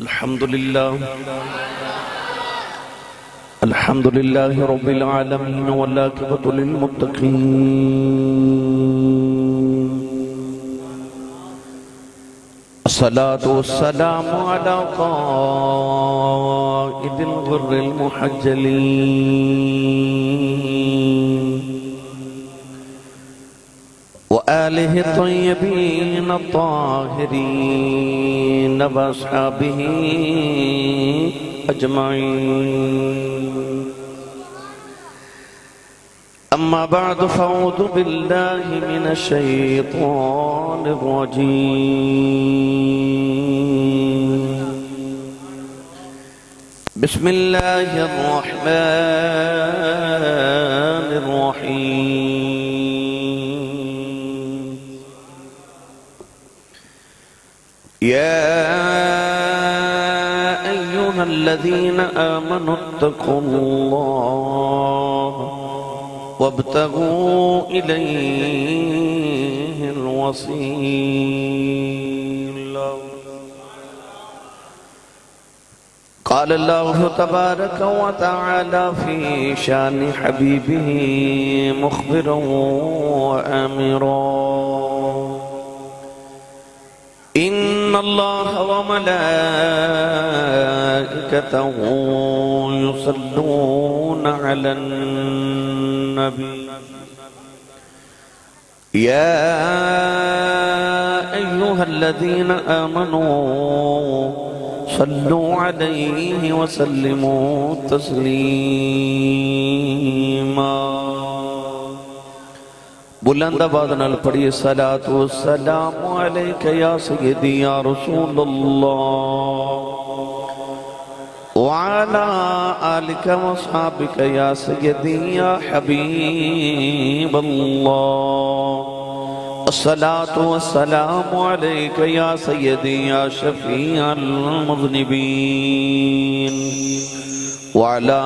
الحمد لله رب العالمين والعاقبة للمتقين الصلاة والسلام على قائد الغر المحجلين وآله الطيبين الطاهرين وأصحابه أجمعين. أما بعد فأعوذ بالله من الشيطان الرجيم. بسم الله الرحمن الرحيم. يا أيها الذين آمنوا اتقوا الله وابتغوا إليه الوسيلة. قال الله تبارك وتعالى في شان حبيبه مخبرا وآمرا: إن الله وملائكته يصلون على النبي يا أيها الذين آمنوا صلوا عليه وسلموا تسليما. بلند آواز نال پڑھیے صلاۃ والسلام علیک یا سیدی یا رسول اللہ وعلی آلک واصحابک یا سیدی یا حبیب اللہ. الصلاۃ والسلام علیک یا سیدی یا شفیع المذنبین وعلی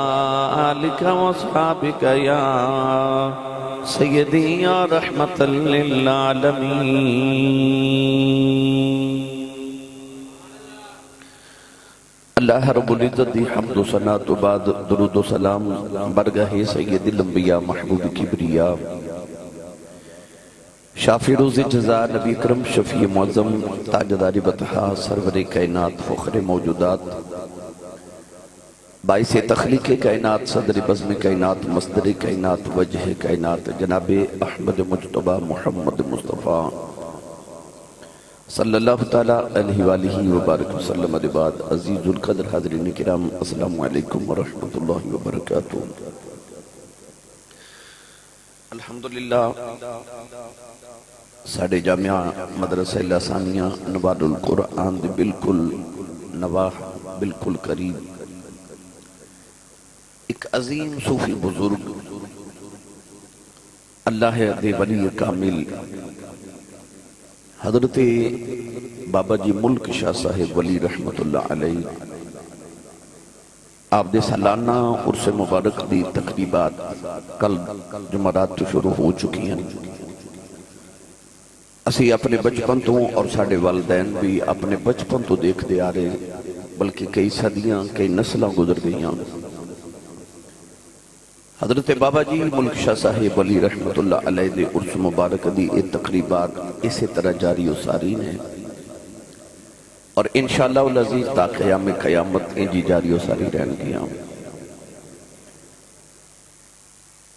آلک واصحابک یا سیدی یا رحمت للعالمین. اللہ رب العزت دی حمد و ثنا تو بعد درود و سلام برگاہ سید الانبیاء محبوب کبریا شافی روز جزا نبی اکرم شفیع معظم تاجدار بطحا سرور کائنات فخر موجودات باعث تخلیق کائنات صدر بزم کائنات مصدر کائنات وجہ کائنات جناب احمد مجتبہ محمد مصطفیٰ صلی اللہ تعالیٰ علیہ وآلہ وبارک وسلم بعد. عزیز القدر حاضرین کرام السلام علیکم ورحمۃ اللہ وبرکاتہ. الحمدللہ ساڑھے جامعہ مدرسہ لسانیہ نوار القرآن دے بالکل نواح بالکل قریب ایک عظیم صوفی بزرگ اللہ دے ولی کامل حضرت بابا جی ملک شاہ صاحب ولی رحمت اللہ علیہ آپ دے سالانہ عرص مبارک دی تقریبات کل جمعرات تو شروع ہو چکی ہیں. اسی اپنے بچپن تو اور ساڑھے والدین بھی اپنے بچپن تو دیکھ دے آ رہے ہیں بلکہ کئی صدیاں کئی نسلیں گزر گئیاں. حضرت بابا جی ملک شاہ صاحب ولی رحمت اللہ علیہ دے عرص مبارک دی یہ تقریبات اسی طرح جاری و سارین ہیں اور انشاءاللہ العزیز تا قیام قیامت انجی جاری و ساری رہن گیا.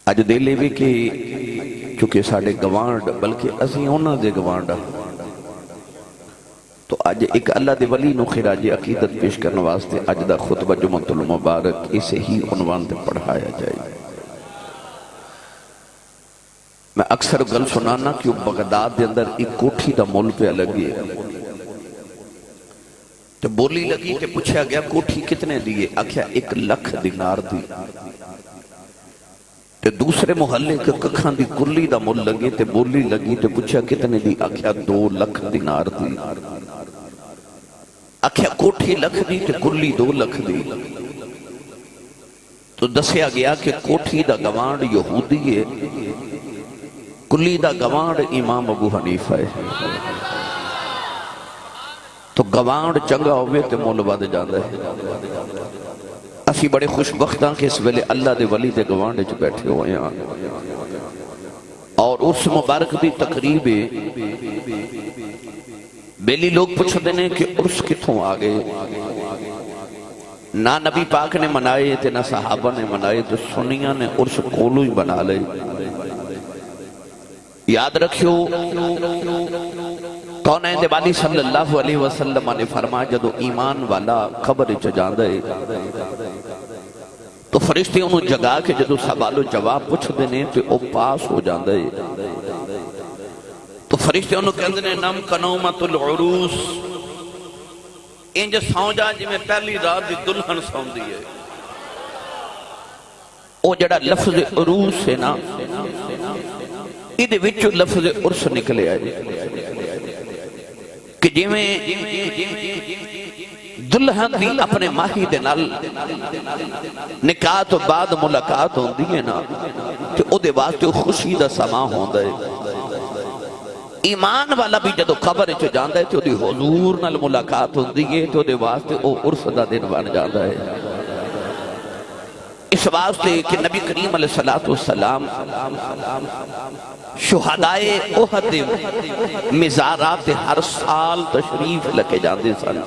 آج دے لے بھی کہ چونکہ ساڑھے گوانڈ بلکہ اسی ہونا دے گوانڈ تو آج ایک اللہ دے ولی نو خراج عقیدت پیش کرنے واسطے آج دا خطبہ جمعۃ المبارک اسے ہی عنوان دے پڑھایا جائے. میں اکثر گل سنانا کہ بغداد دے اندر ایک کوٹھی دا مول پہ لگی ہے تو بولی لگی کہ پوچھا گیا کوٹھی کتنے دیئے؟ آکھیا 1 لکھ دینار دی. تے دوسرے محلے کے ککھاں دی کلی دا مول لگی تے بولی لگی تے پوچھا کتنے دی؟ آکھیا 2 لکھ دینار دی. آکھیا کوٹھی لکھ دی تے کلی 2 لکھ دی. تو دسیا گیا کہ کوٹھی دا گوانڈ یہودی ہے کلی دا گوانڈ امام ابو حنیفہ ہے. تو گوانڈ چنگا ہوئے تے مول بد جاندہ ہے۔ اسی بڑے خوشبخت ہیں کہ اس ویلے اللہ دے ولی دے گوانڈ جو بیٹھے ہوئے ہیں، اور اس مبارک دی تقریب بیلی لوگ پوچھ دینے کہ عرس کتوں آگے، نہ نبی پاک نے منائے تھے نہ صحابہ نے منائے، تو سنیاں نے عرس کولو ہی بنا لے۔ یاد رکھیو کونین دے والی صلی اللہ علیہ وسلم نے فرمایا جدو ایمان والا قبر چجاندہ ہے تو فرشتے انہوں جگا کے جدو سوال و جواب پوچھ دینے تو او پاس ہو جاندہ ہے۔ تو فرشتے انہوں کہندے نے نم کنومت العروس، انج سو جا جی میں پہلی رات دی دلہن سون دی ہے۔ او جڑا لفظ عروس ہے نا، ایدے وچو لفظ عرس نکلے آئے کہ جی میں دلہن بھی اپنے ماہی دے نال نکاح تو بعد ملاقات ہوں دیئے نا، کہ او دے واسطے خوشی دا سما ہوں دے۔ ایمان والا بھی جدو قبر چو جاندہ ہے تو دی حضور نال ملاقات ہوں دیئے تو دے واسطے او عرس دا دن بن جاندہ ہے۔ اس واسطے کہ نبی کریم علیہ السلام شہدائے احد مزارات ہر سال تشریف لکے جاندے سن،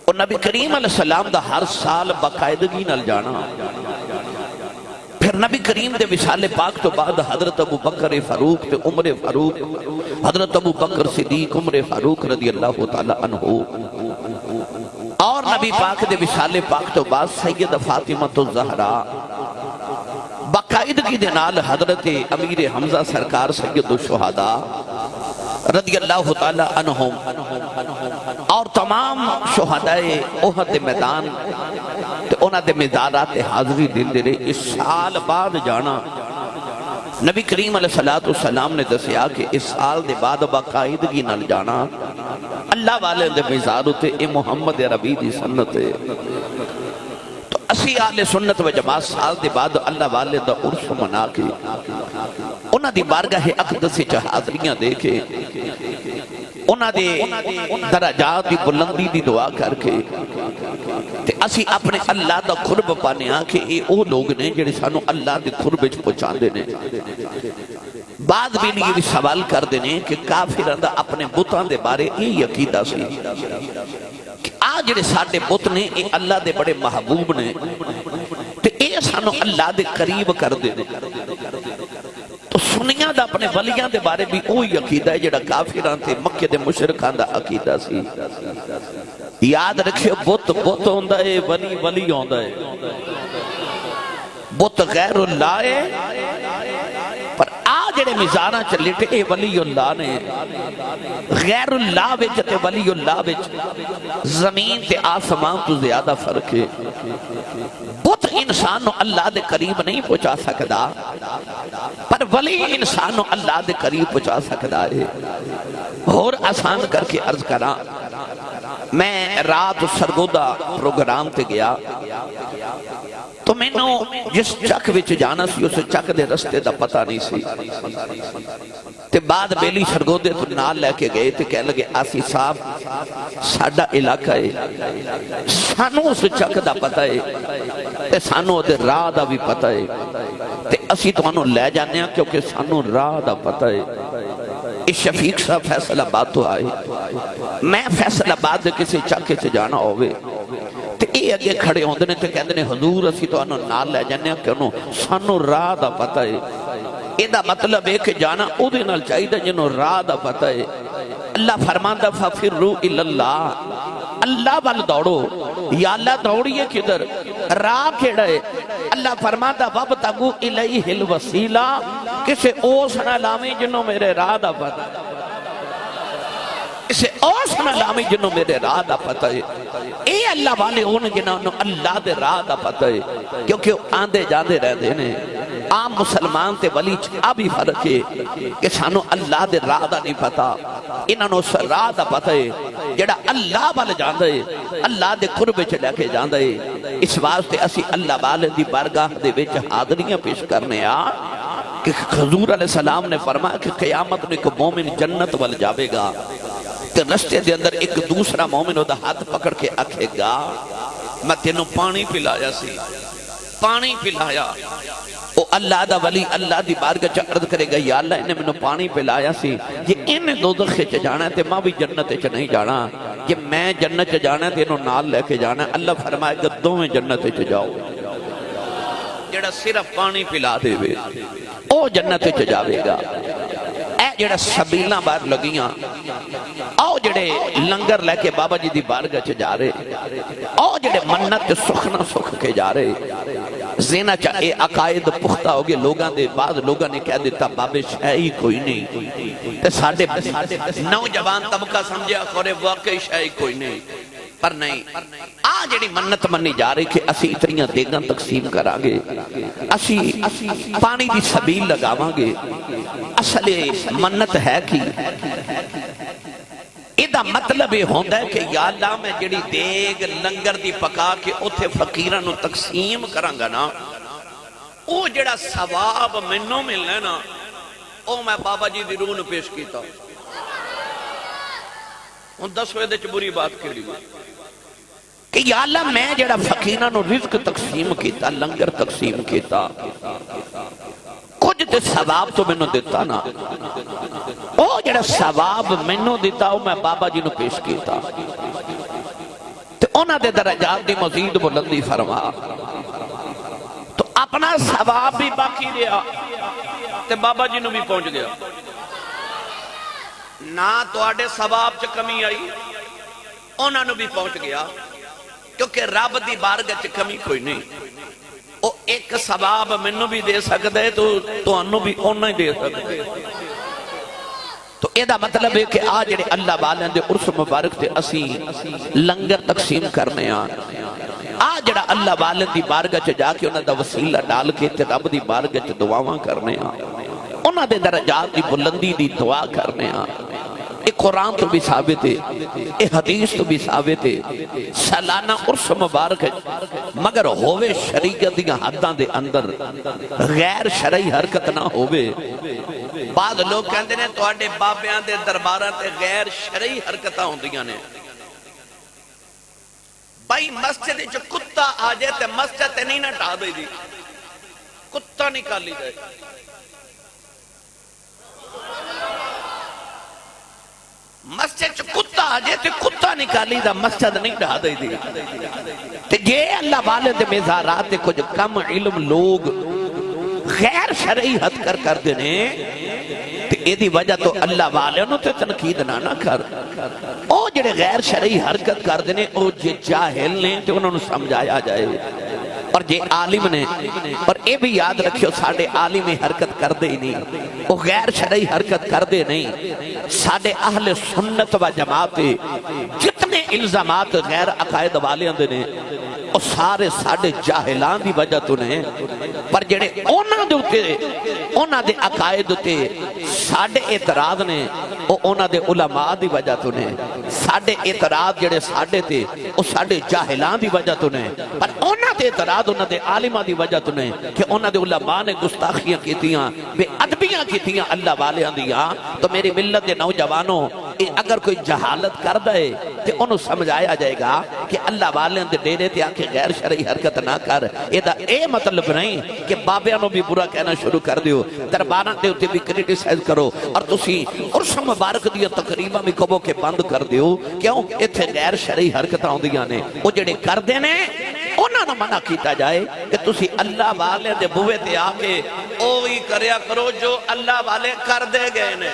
اور نبی کریم علیہ السلام دا ہر سال باقاعدگی نال جانا۔ پھر نبی کریم دے وصال پاک تو بعد حضرت ابو بکر فاروق تے عمر فاروق، حضرت ابو بکر صدیق عمر فاروق رضی اللہ تعالی عنہ، اور نبی پاک دے وصال پاک تو بعد سید فاطمہ الزہرا، باقاعدگی دے نال حضرت امیر حمزہ سرکار سید الشہداء رضی اللہ تعالی عنہم، اور تمام شہدائے احد میدان تے انہاں دے مزارات حاضری دل دے رہے۔ اس سال بعد جانا نبی کریم علیہ السلام نے دسیا کہ اس سال دے بعد باقاعدگی نال جانا اللہ والے دے مزاروں تے اے محمد عربی دی سنت ہے۔ تو اسی اہل سنت و جماعت سال دے بعد اللہ والے دا عرس منا کے انہاں دی بارگاہ اقدس چ حاضریاں دے کے انہاں دے درجات دی بلندی دی دعا کر کے تے اسی اپنے اللہ دا قرب پانے ہاں کہ اے او لوگ نے جڑے سانو اللہ دے قرب وچ پہنچاندے نے۔ بعد بھی یہ بھی سوال کر دینے کہ کافران دا اپنے بتاں دے بارے یہ عقیدہ سی کہ آج جڑے ساڈے بت نے اے اللہ دے بڑے محبوب نے تے اے سانو اللہ دے قریب کر دینے۔ تو سنیاں دا اپنے ولیاں دے بارے بھی وہی عقیدہ ہے جڑا کافران تے مکے دے مشرکان دا عقیدہ سی۔ یاد رکھے بت بت ہوندا ہے، ولی ولی ہوندا ہے۔ بت غیر اللہ ہے پر جڑے مزاراں چ لٹے اے ولی اللہ نے۔ غیر اللہ وچ تے ولی اللہ وچ زمین تے آسمان تو زیادہ فرق ہے۔ بت انسان نو اللہ دے قریب نہیں پہنچا سکدا پر ولی انسان نو اللہ دے قریب پہنچا سکدا ہے۔ اور آسان کر کے عرض کراں، میں رات سرگودا پروگرام تے گیا تو میں نو جس چک وچ جانا سی اس چک دے رستے دا پتہ نہیں سی تے بعد بیلی سرگودے تو نال لے کے گئے تے کہہ لگے آسی صاحب ساڈا علاقہ ہے، سانو اس چک دا پتہ ہے تے سانو دے راہ دا بھی پتہ ہے تے اسی تو انہوں لے جانے ہیں کیونکہ سانو راہ دا پتہ ہے۔ اس شفیق صاحب فیصل آباد تو آئے، میں فیصل آباد دے کسی چاکے سے جانا ہوئے تے اے اگے کھڑے ہوندے نے تے کہندے نے حضور اسی تو انہوں نال لے جانے ہیں کہ انہوں سانو راہ دا پتہ ہے۔ اے دا مطلب ہے کہ جانا او دے نال چاہی دا جنہوں راہ دا پتہ ہے۔ اللہ فرماندہ فَفِرُّوا إِلَى اللَّهِ، اللہ وال دوڑو، یا اللہ دوڑیے کدھر، راہ کیڑا ہے؟ اللہ فرماندہ وَابْتَغُوا إِلَيْهِ الْوَسِيلَةَ، کسے اوس نہ لامی جنہوں میرے راہ دا پتہ ہے، اسے اوس نہ لامی جنہوں میرے راہ دا پتہ ہے۔ اے اللہ والے ہونے جنہوں اللہ دے راہ دا پتہ ہے، کیونکہ آندے جاندے رہ دینے۔ عام مسلمان تے ولی ابھی فرق ہے کہ سانو اللہ دے راہ دا نہیں پتا، انہوں اس راہ دا پتہ ہے جڑا اللہ والے جاندے اللہ دے قرب چ لے کے جاندے۔ اس واسطے اسی اللہ والے دی بارگاہ دے وچ حاضریاں پیش کرنے آ کہ حضور علیہ السلام نے فرمایا کہ قیامت میں ایک مومن جنت وال جاوے گا تے رستے دے اندر ایک دوسرا مومن دا ہاتھ پکڑ کے آکھے گا میں تینوں پانی پلایا سی، پانی پلایا۔ او اللہ دا ولی اللہ دی بارگاہ چ عرض کرے گا یا اللہ انہیں میں پانی پلایا سی، یہ انہیں دوزخ چ جانا ہے تے ماں بھی جنت چ نہیں جانا، یہ میں جنت چ جانا ہے تے انہوں نال لے کے جانا ہے۔ اللہ فرمائے گا دوویں جنت چ جاؤ، جڑا صرف پانی پلا دے وے او جنت چ جاوے گا۔ اے جڑا سبیلاں باہر لگیاں، آؤ جڑے لنگر لے کے بابا جی دی بارگاہ چ جا رہے، آؤ جڑے منت سخنا سکھ کے جا رہے، زینا چاہے عقائد پختہ ہو گئے، لوگاں دے بعض لوگاں نے کہہ دیتا بابے شاہی کوئی نہیں، تے ساڑھے نوجوان طبقہ سمجھے خورے واقعی شاہی کوئی نہیں، پر نہیں جڑی منت منی جا رہی کہ اسی اتنیاں دیگاں تقسیم کرا گے، اسی پانی دی سبیل لگاواں گے۔ اصل منت ہے کی ایدہ مطلب یہ ہوندہ ہے کہ یا اللہ میں جڑی دیگ لنگر دی پکا کے اتھے فقیرانو تقسیم کرانگا نا، او جڑا ثواب منوں ملنا نا، او میں بابا جی دی روح نو پیش کیتا ان 10 وے دے چ بری بات کیڑی کہ یا اللہ میں جڑا فقیرانو رزق تقسیم کیتا، لنگر تقسیم کیتا، کچھ تے ثواب تو میں نو دیتا نا، او جڑا ثواب میں نو دیتا او میں بابا جی نو پیش کیتا، تے انہاں دے درجات دی مزید بلندی فرما، تو اپنا ثواب بھی باقی رہا تے بابا جی نو بھی پہنچ گیا، نہ تو آڑے ثواب چ کمی آئی، انہاں نو بھی پہنچ گیا، کیونکہ رب دی بارگاہ چ کمی کوئی نہیں۔ او ایک ثواب منو بھی دے سکتا ہے تو انو بھی انہوں ہی دے سکتا ہے۔ تو ایدہ مطلب ہے کہ آج جڑے اللہ والے دے عرص مبارک تے اسی لنگر تقسیم کرنے آج جڑا اللہ والے دی بارگاہ چ جا کے انہوں دا وسیلہ ڈال کے تے رب دی بارگاہ چ دعاواں کرنے انہوں دے درجات دی بلندی دی دعا کرنے ایک قرآن تو بھی ثابت ہے، ایک حدیث تو بھی ثابت ہے، سالانہ عرص مبارک ہے، مگر ہووے شریعت دیا حداں دے اندر غیر شرعی حرکت نہ ہووے۔ بعض لوگ کہندے نے تواڈے بابیاں دے درباراں تے غیر شرعی حرکتاں ہوندیاں نے، بھائی مسجد جو کتا آ جائے تے مسجد تے نہیں نہ ٹھا دے دی، کتا نکالی جائے، مسجد کتا آجے تے کتا نکالی دا مسجد نہیں ڈھا دے دی تے جے اللہ والے دے مزارات تے کچھ کم علم لوگ غیر شرعی حد کر دینے تے اے دی وجہ تو اللہ والے انہوں تے تنقید نہ کر، او جڑے غیر شرعی حرکت کر دینے او جے جاہل نے تے انہوں نے سمجھایا جائے، اور جے عالم نے، اور اے بھی یاد رکھیو ساڑھے عالم حرکت کر دے نہیں، وہ غیر شرعی حرکت کر دے نہیں، ساڑھے اہل سنت و جماعت جتنے الزامات غیر عقائد والے اندے نے وہ سارے ساڑھے جاہلان دی وجہ تو نے، پر جڑے اونا دے ہوتے اونا دے عقائد ہوتے ساڑھے اعتراض نے وہ اونا دے علماء دی وجہ تو نے، ساڑھے اعتراض جڑے ساڑھے تھے وہ ساڑھے جاہلان دی وجہ تو نے، پر اونا دے اعتراض اونا دے عالمہ دی وجہ تو نے کہ اونا دے علماء نے گستاخیاں کیتیاں، بے ادبیاں کیتیاں اللہ والے اندیاں۔ تو میری ملت دے نوجوانوں اگر کوئی جہالت کر دے تو انہوں سمجھایا جائے گا کہ اللہ والے اندے ڈیرے تے آکے غیر شرعی حرکت نہ کر، اے مطلب نہیں کہ بابیاں نو بھی برا کہنا شروع کر دیو، درباران دے ہوتے بھی کریٹیسائز کرو، اور تسی عرص مبارک دیا تقریبا میں کبھو کے بند کر دیو، کیوں ایتھے غیر شرعی حرکتاں ہوندیاں نے، وہ جڑے کر دینے انہاں نہ منع کیتا جائے کہ تسی اللہ والے دے بوئے تے آکے اوہی کریا کرو جو اللہ والے کر دے گئے نے،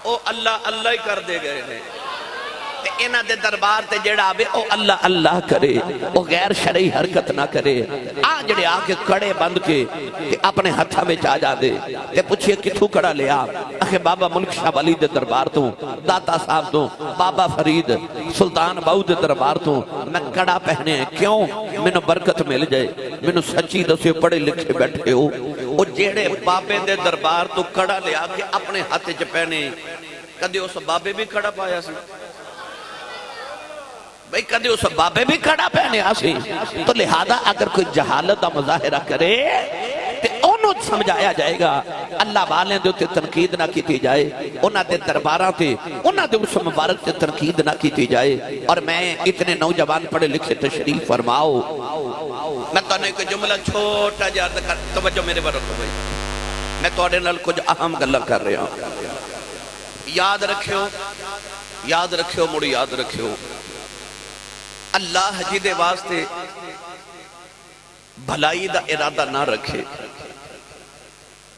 او اللہ اللہ ہی کر دے گئے نے، انہ دے دربار تے جڑا آبے او اللہ اللہ کرے، او غیر شرعی حرکت نہ کرے، جڑے آکے کڑے بند کے اپنے ہتھا میں چاہ جا دے تے پوچھئے کتھو کڑا لیا، اکھے بابا ملک شاہ ولی دے دربار تو، داتا صاحب تو، بابا فرید سلطان باؤ دے دربار تو میں کڑا پہنے ہیں، کیوں میں برکت مل جائے، میں سچی دسے پڑھے لکھے بیٹھے ہو، او جڑے بابے دے دربار تو کڑا لیا کہ اپنے ہاتھ چ پہنے، کدے اس بابے بھی کڑا پایا سی، بھئی کدے اس بابے بھی کڑا پہنے آسی، تو لہذا اگر کوئی جہالت دا مظاہرہ کرے تے انہوں انہوں سمجھایا جائے گا اللہ والے دے تے تنقید نہ کی جائے انہاں دے درباراں تے انہاں دے اس مبارک تے تنقید نہ کی جائے اور میں اتنے نوجوان پڑھے لکھے تشریف فرماؤ میں تو نے کوئی جملہ چھوٹا جا کر توجہ میرے برت ہوئی میں توڑے نال کچھ اہم گلہ کر رہا ہوں یاد رکھیو مڑی یاد رکھیو اللہ جی دے واسطے بھلائی دا ارادہ نہ رکھے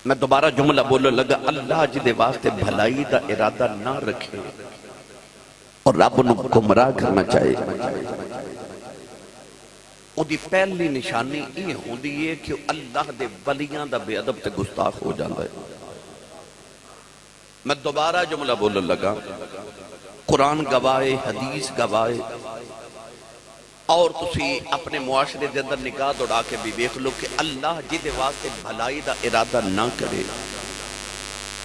میں دوبارہ جملہ بولو لگا اللہ جی دے واسطے بھلائی دا ارادہ نہ رکھے اور رب نو گمراہ کرنا چاہے او دی پہلی نشانی یہ ہوں ہے کہ اللہ دے ولیاں دا بے ادب تے گستاخ ہو جاتا ہے میں دوبارہ جملہ بولو لگا قرآن گواہے حدیث گواہے اور تسی اپنے معاشرے دے اندر نگاہ دوڑا کے بھی دیکھ لو کہ اللہ جی دے واسطے بھلائی دا ارادہ نہ کرے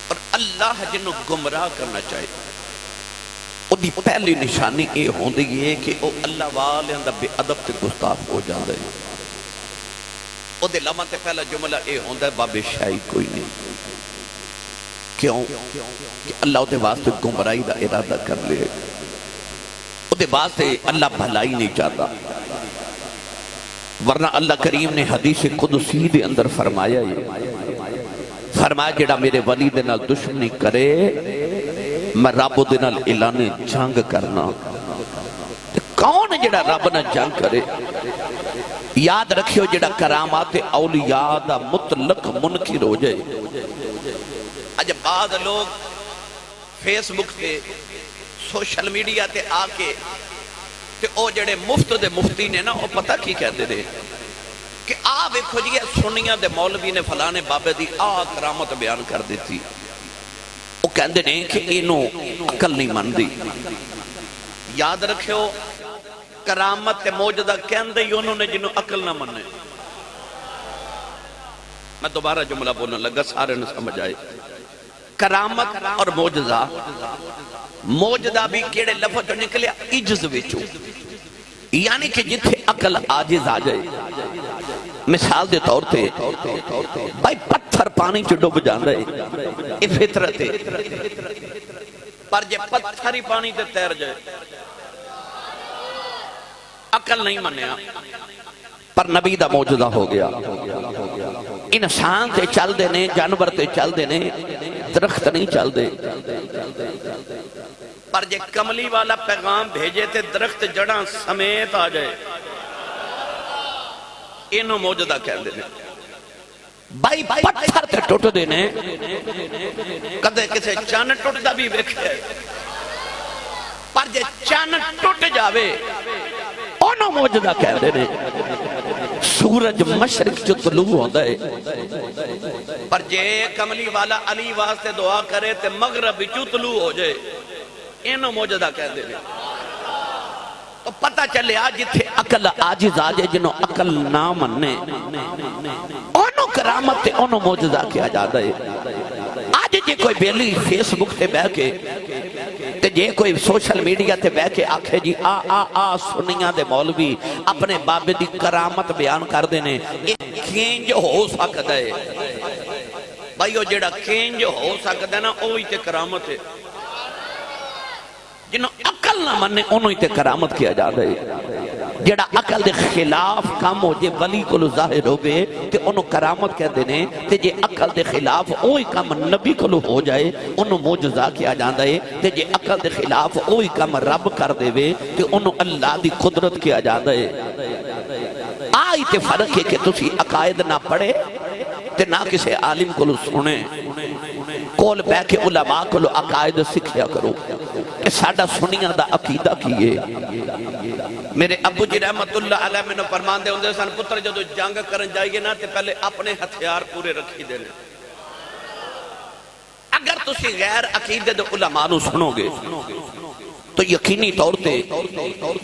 اور اللہ جنہوں گمراہ کرنا چاہے او دی پہلی نشانی اے ہوندی ہے کہ او اللہ والے اندر بے ادب تے گستاخ ہو جاندے ہیں او دے لمحہ تے پہلا جملہ اے ہوندا ہے باب شاہی کوئی نہیں کیوں کہ اللہ دے واسطے گمراہی دا ارادہ کر لے او دے واسطے اللہ بھلائی نہیں چاہتا ورنہ اللہ کریم نے حدیث قدسی دے اندر فرمایا جڑا میرے ولی دے نال دشمنی کرے میں رب دے نال اعلان جنگ کرنا کون جڑا رب نال جنگ کرے یاد رکھیو جڑا کرامات اولیاء دا مطلق منکر ہو جائے اج بعد لوگ فیس بک تے سوشل میڈیا تے آ کے تے او جڑے مفت دے مفتی نے نا او پتہ کی کہتے دے کہ دیکھو جی سنیاں دے مولوی نے فلانے بابے دی کرامت بیان کر دیتی وہ کہندے نے کہ انہوں عقل نہیں من دی یاد رکھو کرامت تے موجدہ کہندے ہی انہوں نے جنہوں عقل نہ مننے میں دوبارہ جملہ بولنے لگا سارے نے سمجھ آئے کرامت اور موجدہ بھی کیڑے لفظ جو نکلے عجز وچو یعنی کہ جتھے عقل عاجز آ جائے مثال دے طور تے بھائی پتھر پانی چ ڈوب جاندا ہے یہ فطرت ہے پر جے پتھر ہی پانی تے تیر جائے عقل نہیں منیا پر نبی دا موجودہ ہو گیا انسان تے چل دے نے جانور تے چل دے نے درخت نہیں چل دے پر جے کملی والا پیغام بھیجے تے درخت جڑاں سمیت آ جائے انہوں موجودہ کہہ دے بھائی پتھر تے ٹوٹ دے نے کدے کسے چان ٹوٹ دا بھی ویکھے پر جے چان ٹوٹ جاوے انہوں موجودہ کہہ دے نے سورج مشرق جو طلوع ہوتا ہے پر جے کملی والا علی واسطے دعا کرے تے مغرب جو طلوع ہو جائے انہوں موجودہ کہہ دے تو پتہ چلے آج جتھے عقل عاجز آجے جنہوں عقل نہ مننے انہوں کرامت تے انہوں موجودہ کیا جاتا ہے آج جے کوئی بیلی فیس بک تے بہ کے تے جے کوئی سوشل میڈیا تے بہ کے آکھے جی سنیاں دے مولوی اپنے بابے دی کرامت بیان کر دینے ایک کینج ہو سکتا ہے بھائی وہ جیڑا کینج ہو سکتا ہے نا اوہی تے کرامت ہے جنہوں عقل نہ مننے انہوں تے کرامت کیا جاتا ہے جڑا عقل دے خلاف کام ہو جے ولی کو ظاہر ہو گئے تے انہوں کرامت کہہ دینے تے جے عقل دے خلاف اوہی کام نبی کو ہو جائے انہوں موجزہ کیا جاتا ہے تے جے عقل دے خلاف اوہی کام رب کر دے وے تے انہوں اللہ دی قدرت کیا جاتا ہے آئی تے فرق ہے کہ تسی عقائد نہ پڑھے تے نہ کسے عالم کو سنے کول بے کے علماء کو عقائد سکھیا کرو کہ ساڑھا سنیاں دا عقیدہ کیے میرے ابو جی رحمت اللہ علیہ میں نے فرمان دے ہوندے سن پتر جدو جنگ کرن جائیے نا تے پہلے اپنے ہتھیار پورے رکھی دے لیں اگر تسی غیر عقیدے دے علماء نو سنو گے تو یقینی طور تے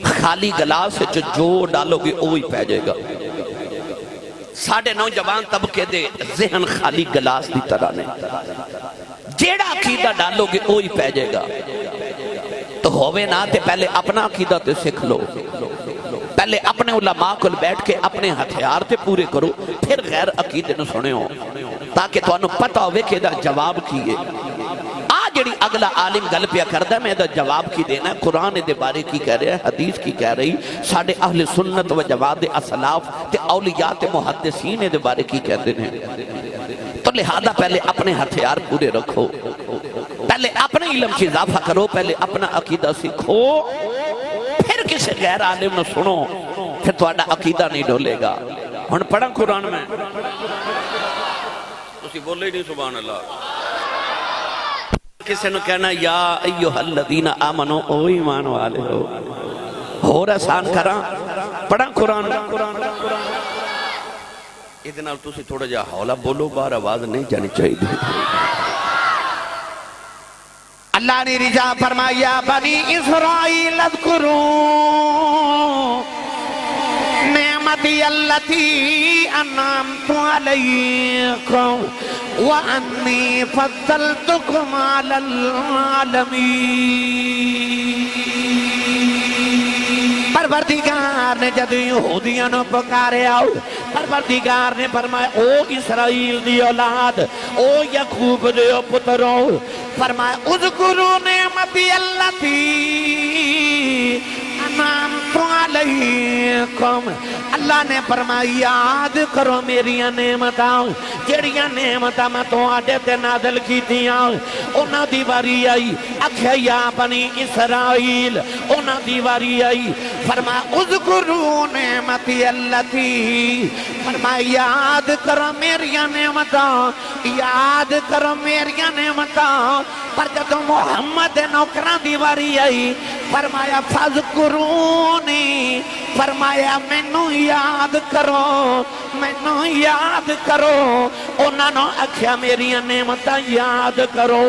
خالی گلاس جو ڈالو گے وہی پہ جائے گا ساڑھے نوجوان طبقے دے ذہن خالی گلاس دی طرح نے جیڑا عقیدہ ڈالو گے وہی پہ جائے گا تو ہوئے نہ تے پہلے اپنا عقیدہ تے سکھ لو پہلے اپنے علماء کو بیٹھ کے اپنے ہتھیار تے پورے کرو پھر غیر عقیدے نہ سنے ہو تاکہ تانوں پتہ ہوئے کہ دا جواب کی ہے جڑی اگلا عالم گل پیا کردا میں دا جواب کی دینا ہے قرآن دے بارے کی کہہ رہے ہیں حدیث کی کہہ رہی ساڑھے اہل سنت و جواد اسلاف تے اولیاء تے محدثین دے بارے کی کہہ دینے تو لہذا پہلے اپنے ہتھیار پورے رکھو پہلے اپنے علم کی اضافہ کرو پہلے اپنا عقیدہ سیکھو پھر کسی غیر عالم نہ سنو پھر تہاڈا عقیدہ نہیں ڈولے گا ہن پڑھا قرآن میں تسی بولے ہی نہیں سبحان اللہ کسی نے کہنا یا ایوہ الذین آمنو او ایمان والے ہو آسان کراں پڑھا قرآن ادھے نال تسی تھوڑا جا حولا بولو بار آواز نہیں جانی چاہیے اللہ نے رجا فرمایا بنی اسرائیل اذکروا نعمتی اللتی انعمت علیکم وَأَنِّي فَضَّلْتُكُمْ عَلَى الْعَالَمِينَ پروردگار نے جد یہودیاں نو پکارے آؤ پروردگار نے فرمایا او اسرائیل دی اولاد او یعقوب دے پترو فرمایا اذکروا نعمتی اللتی انعمت علیکم اللہ نے فرمایا یاد کرو میری نعمتاں جڑیاں نعمتاں میں تو آڈے تے نازل کی دیاں اونا دیواری آئی اکھے یا بنی اسرائیل اونا دیواری آئی فرمایا اذکروا نعمتی اللتی فرمایا یاد کرو میری نعمتاں یاد کرو میری نعمتاں پر جب محمد نوکران دیواری آئی فرمایا فذکرونی فرمایا مینو یاد کرو انہاں نو آکھیا میری نعمتاں یاد کرو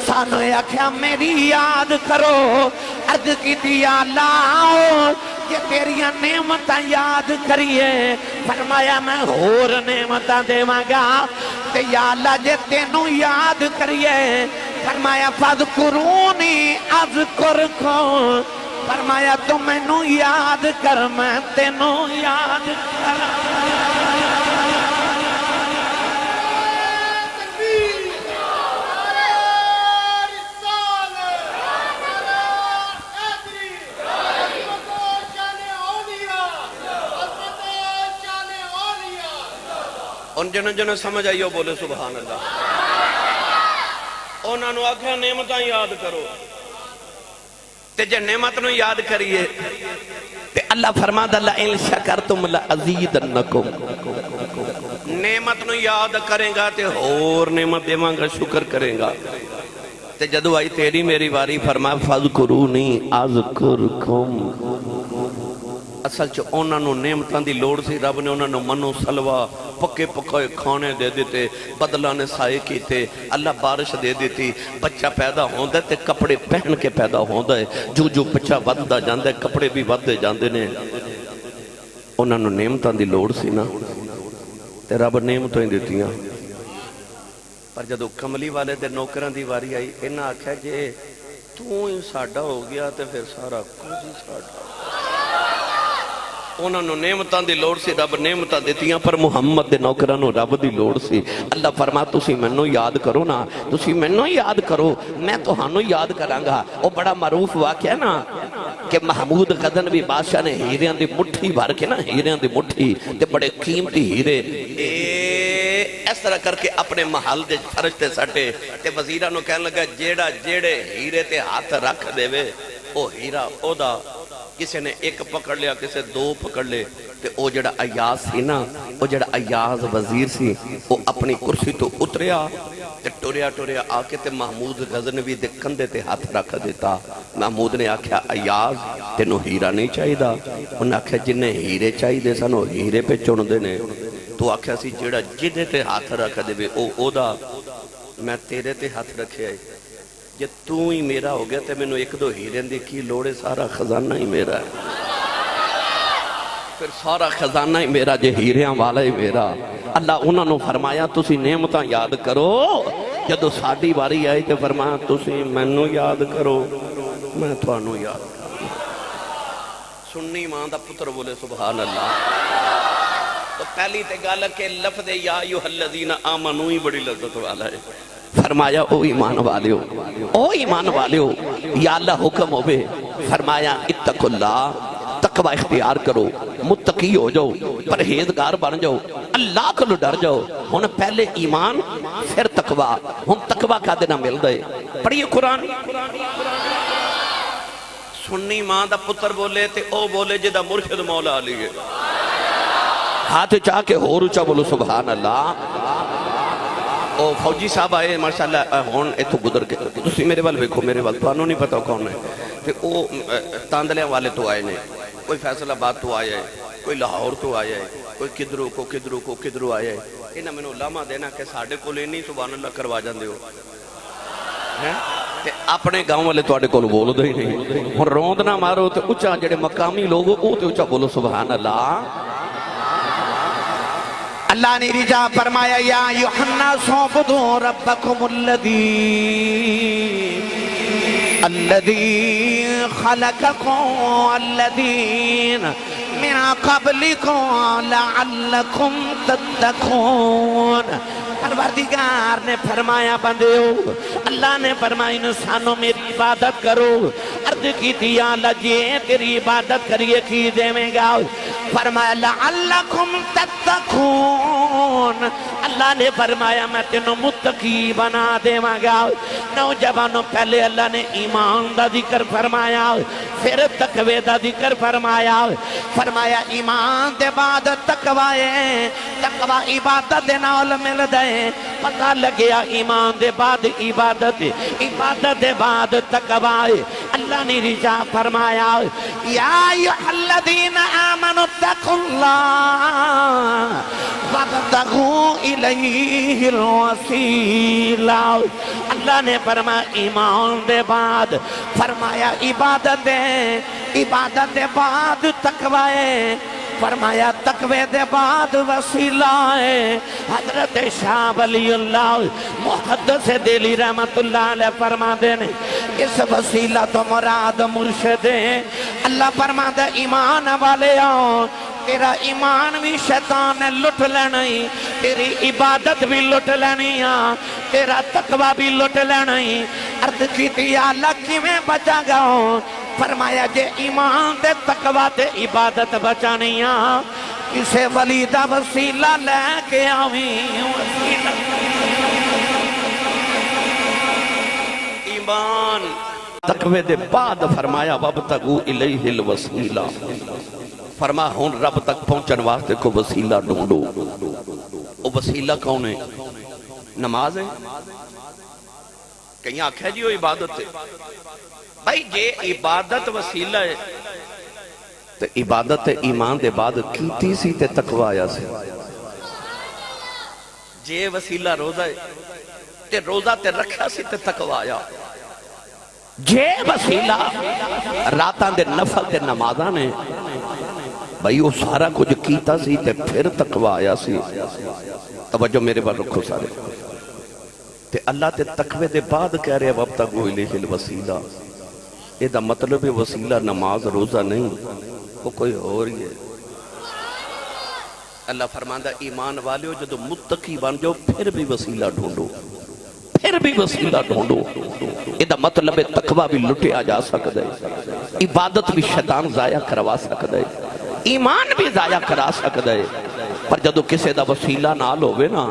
سانو آکھیا میری یاد کرو عرض کی دیا لاؤ کہ تیری نعمتاں یاد کریے فرمایا میں اور نعمتاں دے مانگا تے یا اللہ جے تینوں یاد کریے فرمایا فذکرونی اذکرکم فرمایا تو میں نو یاد کر میں تینو یاد کر ان جنہ سمجھ آئیو بولے سبحان اللہ انہاں نو آکھیا نعمتاں یاد کرو تے جے نعمت نو یاد کریے تے اللہ فرماتا لئن شکرتم لأزیدنکم نعمت نو یاد کریں گا تے اور نعمت دیواں گا شکر کریں گا تے جدو آئی تیری میری واری فرمایا فذکرونی اذکرکم اصل چ انہاں نو نعمتاں دی لوڑ سی رب نے انہاں نو منو سلوا پکے پکائے کھانے دے دیتے بدلہ نے سائے کیتے اللہ بارش دے دیتی بچہ پیدا ہوندہ تے کپڑے پہن کے پیدا ہوندہ ہے جو بچہ ودہ جاندہ ہے کپڑے بھی ودے جاندے نے انہاں نو نعمتاں دی لوڑ سی نا تے رب نعمتاں ہی دیتیاں پر جدو کملی والے دے نوکران دی واری آئی انہاں آکھا جے تو ہی ساڑھا ہو گیا تے پھر سارا کچھ ہی ساڑھا انہوں نے نعمتاں دی لوڑ سی رب نعمتاں دیتیاں پر محمد دے نوکرانوں رب دی لوڑ سی اللہ فرما تسی منو یاد کرو نا تسی منو یاد کرو میں تو ہانو یاد کرانگا وہ بڑا معروف واقعہ ہے نا کہ محمود غزنوی بادشاہ نے ہیریاں دی مٹھی بھر کے نا ہیریاں دی مٹھی تے بڑے قیمتی ہیرے اس طرح کر کے اپنے محل دے فرشتے سٹے تے وزیرہ نو کہنے لگا جیڑے ہیرے تے ہاتھ رکھ دے وے او ہیرا او دا کسی نے ایک پکڑ لیا کسی دو پکڑ لے تے او جڑا ایاز سی نا او جڑا ایاز وزیر سی او اپنی کرسی تو اتریا تے ٹوریا آکے تے محمود غزنوی دے کندے تے ہاتھ رکھ دیتا محمود نے آکھیا ایاز تینو ہیرا نہیں چاہی دا انہیں آکھیا جنہیں ہیرے چاہی دے سنو ہیرے پہ چون دینے تو آکھیا سی جڑا جدے تے ہاتھ رکھ دے بے او دا میں تیرے تے ہاتھ رکھے آئی جے تو ہی میرا ہو گیا تے میں نو ایک دو ہیرین دی کی لوڑے سارا خزانہ ہی میرا ہے پھر سارا خزانہ ہی میرا جے ہیریاں والا ہی میرا اللہ انہوں نے فرمایا تسی نعمتاں یاد کرو جدو ساڑی باری آئی تے فرمایا تسی مینو یاد کرو میں توانو یاد کرو سنی ماں دا پتر بولے سبحان اللہ تو پہلی تے گل کہ لفظ یا ایھا الذین آمنو ہی بڑی لذت والا ہے. فرمایا او ایمان والیو، او ایمان والیو، یا اللہ حکم ہوئے فرمایا اتقوا اللہ، تقوی اختیار کرو، متقی ہو جاؤ، پرہیزگار بن جاؤ، اللہ کو ڈر جاؤ. ہن پہلے ایمان پھر تقوی. ہن تقوی کا دینا مل دے. پڑھیے قرآن. سنی ماں دا پتر بولے تے او بولے جدا مرشد مولا علی ہے. ہاتھ چاہ کے ہور اچا بولو سبحان اللہ. او فوجی صاحب آئے ماشاءاللہ ہون ایتھو گزر کے تسی میرے وال ویکھو، میرے وال تو نہیں پتا کون ہے. تے او تاندلیاں والے تو آئے نے، کوئی فیصل آباد تو آیا ہے، کوئی لاہور تو آیا ہے، کوئی کدھروں آیا ہے. انہاں مینوں لامہ دینا کہ ساڈے کول نہیں سبحان اللہ کروا جاندے ہو تے اپنے گاؤں والے تواڈے کول بول دے ہی نہیں. ہن روند نہ مارو تے اچا جڑے مقامی لوگ او تے اچا بولو سبحان اللہ. اللہ نے رجا فرمایا یا ایھا الناس اعبدوا ربکم الذی خلقکم والذین من قبلکم لعلکم تتقون. پروردگار نے فرمایا بندیو، اللہ نے فرمایا انسانوں میری عبادت کرو. عرض کی تھی یا اللہ جی تیری عبادت کریے کی دے میں گا. فرمایا لعلکم تتقون. اللہ نے فرمایا میں تینوں متقی بنا دے گا. نوجوانوں پہلے اللہ نے ایمان دا ذکر فرمایا، پھر تقوی دا ذکر فرمایا. فرمایا ایمان دے بعد تقوی ہے، تقوی عبادت دے نال مل دے. پتہ لگیا ایمان دے بعد عبادت، عبادت دے بعد تقوی. اللہ نے رجا فرمایا یا ایھا الذین آمنوا اتقوا اللہ وابتغوا الیہ الوسیلہ. اللہ نے فرمایا ایمان دے بعد فرمایا عبادت دے، عبادت دے بعد تقوی ہے. فرمایا تقوی دے بعد وسیلہ ہے. حضرت شاہ ولی اللہ محدث دہلوی رحمت اللہ علیہ فرما دینے اس وسیلہ تو مراد مرشد ہے. اللہ فرما دے ایمان والے آؤ، تیرا ایمان بھی شیطان نے لٹ لینی، تیری عبادت بھی لٹ لینی، تیرا تقوی بھی لٹ لینی. عرض کی تھی یا اللہ کی میں بچا گا. فرمایا جے ایمان دے تقوی تے عبادت بچانی کسے ولی دا وسیلہ لے کے آویں. ایمان تقوی دے بعد فرمایا وابتغوا الیہ الوسیلہ. فرما ہون رب تک پہنچن واسطے کو وسیلہ ڈھونڈو. وہ وسیلہ کون ہے؟ نماز ہے. کہیں آکھا جی وہ عبادت ہے. بھائی جے عبادت وسیلہ ہے تو عبادت ایمان دے بعد کیتی سی تے تقوی آیا سی. جے وسیلہ روزہ ہے تے روزہ تے رکھا سی تے تقوی آیا. جے وسیلہ راتاں دے نفل تے نمازاں نے بھائی وہ سارا کچھ کیتا سی تے پھر تقوی آیا سی. توجہ میرے بار رکھو سارے. تے اللہ تے تقوی دے بعد کہہ رہے وابتغوا الیہ الوسیلہ. یہ دا مطلب وسیلہ نماز روزہ نہیں، وہ کوئی ہو رہی ہے. اللہ فرماندہ ایمان والے ہو جدو متقی بن جاؤ پھر بھی وسیلہ ڈھونڈو، پھر بھی وسیلہ ڈھونڈو. یہ دا مطلب تقوی بھی لٹیا جا سکتا ہے، عبادت بھی شیطان ضائع کروا سکتا ہے، ایمان بھی ضائع کرا سکتا ہے. پر جدو کسے دا وسیلہ نال ہوئے نا،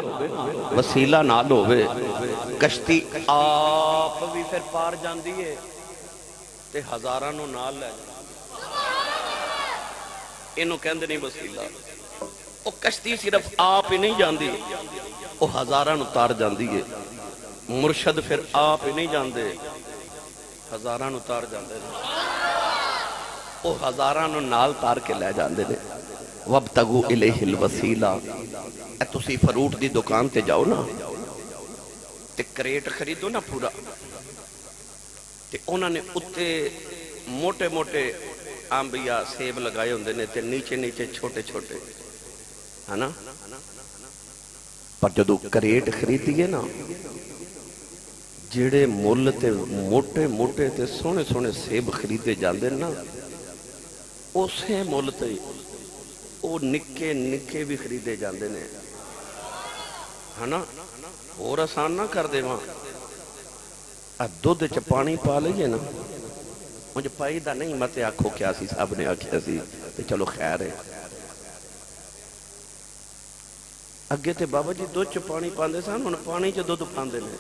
وسیلہ نال ہوئے، کشتی آپ بھی پھر پار جاندی ہے تے ہزارانوں نال لے. انہوں کہندے نہیں وسیلہ. وہ کشتی صرف آپ ہی نہیں جاندی، وہ ہزارانوں تار جاندی ہے. مرشد پھر آپ ہی نہیں جاندے، ہزارانوں تار جاندے نے. وہ ہزارانوں نال تار کے لے جاندے نے. وابتغوا الیہ الوسیلہ. تسی فروٹ دی دکان تے جاؤ نا تے کریٹ خریدو نا پورا، تے انہوں نے اتے موٹے موٹے آمبیا سیب لگائے ہوندے نے تے نیچے نیچے چھوٹے چھوٹے ہے نا. پر جدو کریٹ خریدیے نا جڑے مول تے موٹے موٹے تے سونے سونے سیب خریدے جاندے نا اسے مول تے وہ نکے نکے بھی خریدے جاندے نے ہے نا اور آسان نہ کر دے وہاں دودھ چ پانی پا لئیے نا مجھے پائی دا نہیں مت آکھو کیا سی صاحب نے آکھیا سی تے چلو خیر ہے اگے تے بابا جی دودھ چ پانی پاندے سن ہن پانی چ دودھ پاندے نے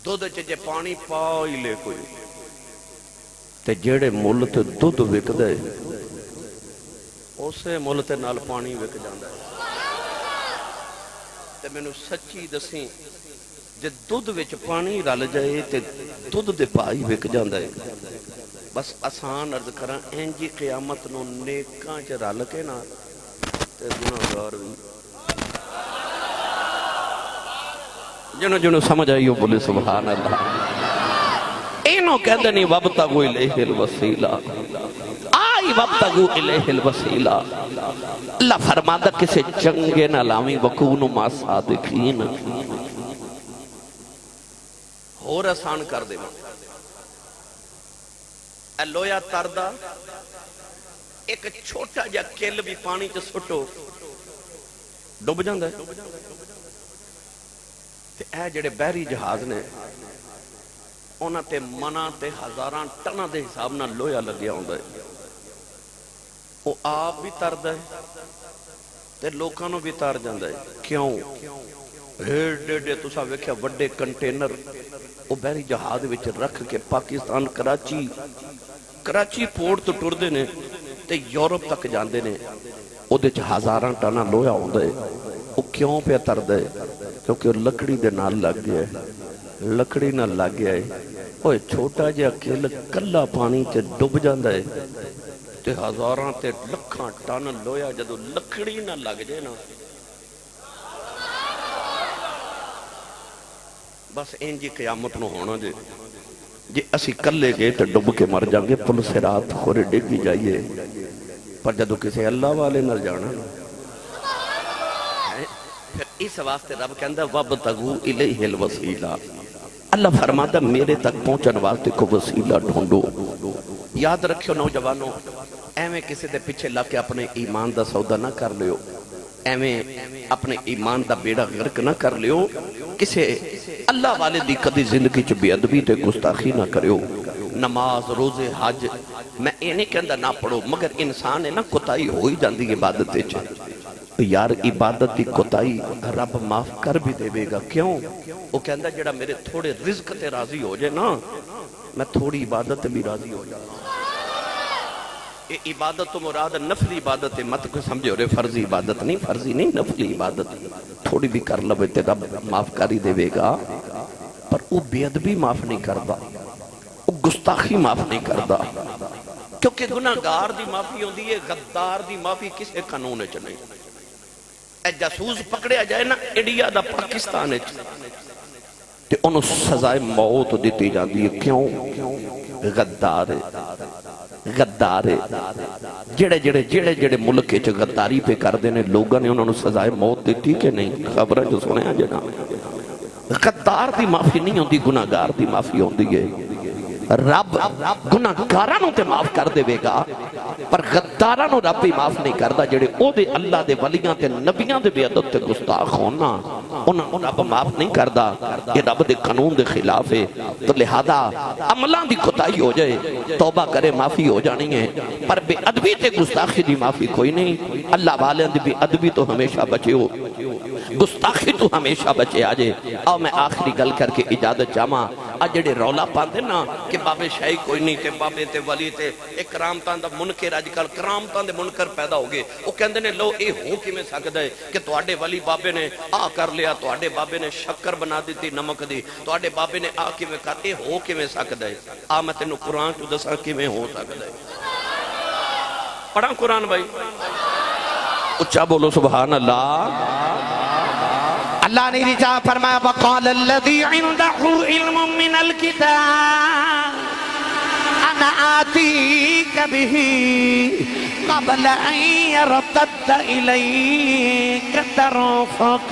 دودھ چ جے پانی پا ہی لے کوئی تے جیڑے مل تے دودھ وکدا ہے اسے مل تے نال پانی وک جاندا ہے تے مینوں سچی دسی جے دودھ وچ پانی رل جائے تے دودھ دے پائی وک جاندا ہے بس آسان عرض کراں انجی قیامت نو نیکاں چ رل کے نا تے گناہگار وی جنوں جنوں سمجھ آئی ہو بولے سبحان اللہ اینو کہندے نہیں وابتغوا الیہ الوسیلہ آئی وابتغوا الیہ الوسیلہ اللہ فرماتا کسے چنگے نہ لاویں وکونوا مع الصادقین اور آسان کر دے اے لویا تردا ایک چھوٹا جا کل بھی پانی چ سٹو ڈوب جاندا ہے تے اے جڑے بحری جہاز نے انہاں تے منا تے ہزاراں ٹناں دے حساب نال لویا لگیا ہوندا ہے وہ آپ بھی تردا ہے تے لوکاں نو بھی تر جاندا ہے کیوں ایڈے تساں ویکھیا وڈے کنٹینر وہ بحری جہاز وچ رکھ کے پاکستان کراچی پورٹ تو ٹردے نے تے یورپ تک جاندے نے او دے چ ہزاراں ٹنا لویا ہوندا ہے وہ کیوں پہ تردا ہے کیونکہ وہ لکڑی دے نال لگ گیا ہے لکڑی نال لگ گیا ہے اوے چھوٹا جہا کل کلا پانی تے ڈوب جاندا ہے تے ہزاراں تے لکھاں ٹن لویا جدوں لکڑی نہ لگ جائے نا بس انجی قیامت نو ہونا جی اسی کلے گئے تو ڈب کے مر جائیں گے پل صراط خورے ڈگی جائیے پر جدو کسی اللہ والے نہ جانا پھر اس واسطے رب کہندہ وَابْتَغُوا إِلَيْهِ الْوَسِيلَةَ اللہ فرماتا میرے تک پہنچن واسطے کو وسیلہ ڈھونڈو یاد رکھو نوجوانوں ایویں کسی دے پیچھے لگ کے اپنے ایمان دا سودا نہ کر لیو ایویں اپنے ایمان دا بیڑا غرق نہ کر لیو کسے اللہ والے دی کدی زندگی چ بے ادبی تے گستاخی نہ کریو نماز روزے حج میں یہ نہیں کہندا نہ پڑھو مگر انسان ہے نا کوتاہی ہوئی جاندی عبادت وچ یار عبادت دی کوتاہی رب معاف کر بھی دے گا کیوں وہ کہندا جڑا میرے تھوڑے رزق تے راضی ہو جائے نا میں تھوڑی عبادت بھی راضی ہو جاؤں یہ عبادت تو مراد نفلی عبادت ہے مت کوئی سمجھے رہے فرضی عبادت نہیں فرضی نہیں نفلی عبادت تھوڑی بھی کر لو تے رب معاف کر ہی دے گا پر وہ بے ادبی معاف نہیں کردا وہ گستاخی معاف نہیں کردا کیونکہ گناہگار دی معافی ہوندی ہے غدار دی معافی کسے قانون وچ نہیں اے جاسوس پکڑیا جائے نا انڈیا دا پاکستان وچ تے انہوں سزائے موت دیتی جاندی ہے کیوں غدار ہے غدار ہے جڑے ملک چ غداری پہ کر دینے لوگوں نے انہوں نے سزائے موت دیتی کہ نہیں خبر جو سنے ہیں جناب غدار دی معافی نہیں ہوندی گناہگار دی معافی ہوندی ہے رب گناہگاراں تے معاف کر دے گا پر غداراں نو رب بھی معاف نہیں کردا جڑے او دے اللہ دے ولیاں تے نبیاں دے بے ادب تے گستاخ ہونا انہاں رب معاف نہیں کردا یہ رب دے قانون دے خلاف ہے تو لہذا عملاں دی کوتاہی ہو جائے توبہ کرے معافی ہو جانی ہے پر بے ادبی تے گستاخی دی معافی کوئی نہیں اللہ والے دی بے ادبی تو ہمیشہ بچے ہو گستاخی تو ہمیشہ بچے آجے اور میں آخری گل کر کے اجازت چاہاں آج جڑے رولا پاندے نا کہ بابے شاہی کوئی نہیں کہ بابے تے ولی تے ایک کرامتان دا منکر آج کل کرامتان دے منکر پیدا ہو گئے وہ کہندے نے لو اے ہو کی میں سکتا ہے کہ تواڈے ولی بابے نے آ کر لیا تواڈے بابے نے شکر بنا دیتی نمک دی تواڈے بابے نے آ کی میں کر اے ہو کی میں سکتا ہے آ میں تینوں قرآن تو دسا کی میں ہو سکتا ہے پڑھا قرآن بھائی اچھا بولو سبحان اللہ اللہ نے رجا فرمایا وَقَالَ الَّذِي عِنْدَهُ عِلْمٌ مِّنَ الْكِتَابِ أَنَا آتِيكَ بِهِ قَبْلَ أَن يَرْتَدَّ إِلَيْكَ طَرْفُكَ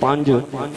5।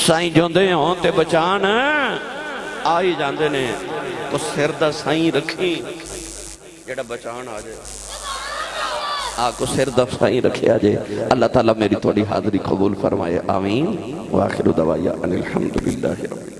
سائیں جوندے ہوں تے بچان آئی جاندے نے تو سر دا سائیں رکھی جڑا بچان آ جائے آکو سر دا سائیں رکھے آ جائے اللہ تعالیٰ میری توڑی حاضری قبول فرمائے آمین وآخر دعوایا ان الحمدللہ رب العالمین